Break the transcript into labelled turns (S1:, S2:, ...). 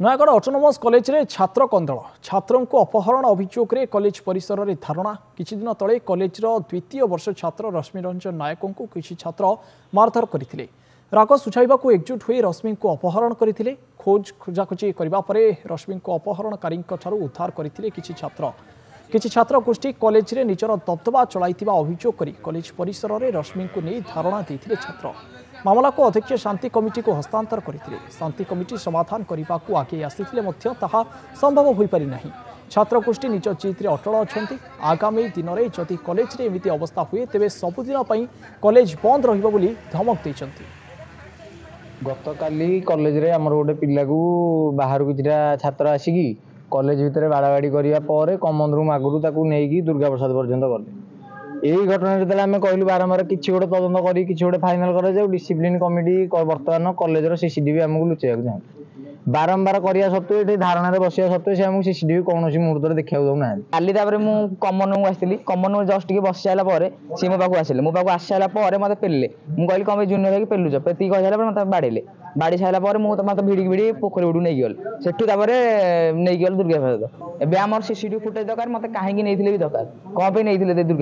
S1: Nayagarh autonomous college रे छात्र कंदल छात्रों को अपहरण अभियोग रे कॉलेज परिसर रे धारणा किछि दिन तले कॉलेज रो द्वितीय वर्ष छात्र रश्मि रंजन नायकों को किछि छात्र मारधर करथिले। राग सुझाइबा को एकजुट होई रश्मि को अपहरण करथिले। खोज खोजाखोजी करबा परे रश्मि को अपहरणकारी उद्धार करथिले किछि छात्र गोष्ठी कॉलेज रे निजर दबदबा चलाइथिबा अभियोग करी कॉलेज परिसर रे रश्मि को नहीं धारणा देथिले छात्र। मामला को अध्यक्ष शांति कमिटी को हस्तांतर करथिले। शांति कमिटी समाधान करने को आगे आसीथिले मध्य ताहा संभव होई पारि नाही। छात्र गोष्ठी निज जिद्रे अटल अछंती। आगामी दिन में जदि कॉलेज रे एमिति अवस्था हुए तेबे सबुदिन पई कॉलेज बंद रहिबो बोली धमक दैछंती।
S2: गतकाली कॉलेज रे हमर गोटे पिला को बाहर किछटा छात्र आसिकी कॉलेज भितर बाड़ाबाड़ी करिया परे कॉमन रूम आगुरु ताकू नेकी दुर्गा प्रसाद पर्यंत गले। यही घटना जो आम कहलु बारंबार किसी गोटे तदंत करी किसी गोटे फाइनाल कर डिसिप्लिन कमिटी बर्तमान कॉलेज सीसीटीवी आमको लुचेक चाहते बारंबार करने सत्वे ये धारणा बसिया सत्वे से सीसीटीवी कौन मुहूर्त देखा दौना काली कमन रूम आसती कमन रूम जस्ट टे बस सारापर सी मो पाक आसे मो पाक आस सारापर मत पेले मुझे कम जूनियर होगी पेलुच पेती कही सारा मत बाड़े बाड़ी सारापर मुझे मत भिड़ी भिड़ी पोखरी बुड़ नहीं गल सेठू नहीं गल दुर्गा प्रसाद एवं आम सीसीटीवी फुटेज दरकार मत कहीं नहीं भी दरकार कौन नहीं दुर्गा